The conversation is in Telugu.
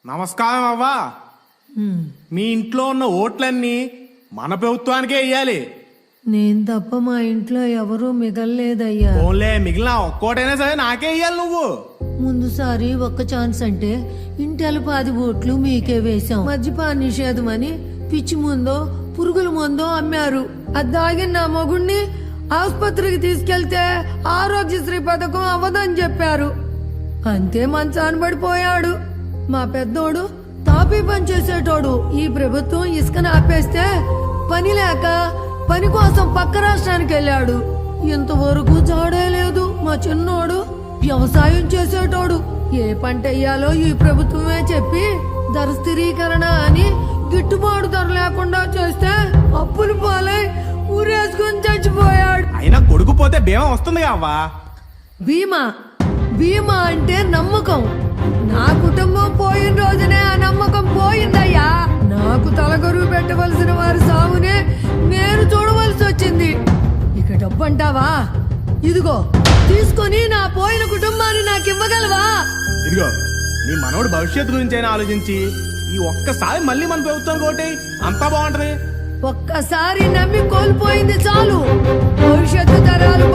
నమస్కారం అవ్వా. మీ ఇంట్లో ఉన్న ఓట్లన్నీ మన ప్రభుత్వానికే ఇయ్యాలి. నేను తప్ప మా ఇంట్లో ఎవరూ మిగల్లేదయ్యా. ఓన్లే మిగిలిన ఒక్కోటైనా సరే నాకే ఇయ్యాలి నువ్వు. ముందుసారి ఒక్క ఛాన్స్ అంటే ఇంటెలు 10 ఓట్లు మీకే వేశాం. మద్యపాన నిషేధం అని పిచ్చి ముందో పురుగుల ముందో అమ్మారు. అది దాగిన నా మొగుణ్ణి ఆసుపత్రికి తీసుకెళ్తే ఆరోగ్యశ్రీ పథకం అవ్వదని చెప్పారు. అంతే మంచాన పడిపోయాడు. మా పెద్దోడు తాపీ పని చేసేటోడు. ఈ ప్రభుత్వం ఇసుకను ఆపేస్తే పని లేక పని కోసం పక్క రాష్ట్రానికి వెళ్ళాడు. ఇంతవరకు జాడే లేదు. మా చిన్నోడు వ్యవసాయం చేసేటోడు. ఏ పంట వేయాలో ఈ ప్రభుత్వమే చెప్పి ధర స్థిరీకరణ అని గిట్టుబాటు ధర లేకుండా చేస్తే అప్పులు పాలై ఊరేసుకుని చచ్చిపోయాడు. అయినా కొడుకు పోతే బీమా వస్తుంది అవ్వా. బీమా బీమా అంటే నమ్మకం. నా కుటుంబం పోయిన రోజునే ఆ నమ్మకం పోయిందయ్యా. నాకు తలగొరువు పెట్టవలసిన వారి సాగునే నేను చూడవలసి వచ్చింది. ఇక డబ్బు అంటావా? ఇదిగో తీసుకొని నా పోయిన కుటుంబాన్ని నాకు ఇవ్వగలవా? ఇదిగో నీ మనోడు భవిష్యత్తు గురించి అయినా ఆలోచించి ఈ ఒక్కసారి మళ్ళీ మన ప్రభుత్వానికి ఓటేయ్, అంతా బాగుంటది. ఒక్కసారి నమ్మి కోల్పోయింది చాలు. భవిష్యత్తు తరాలు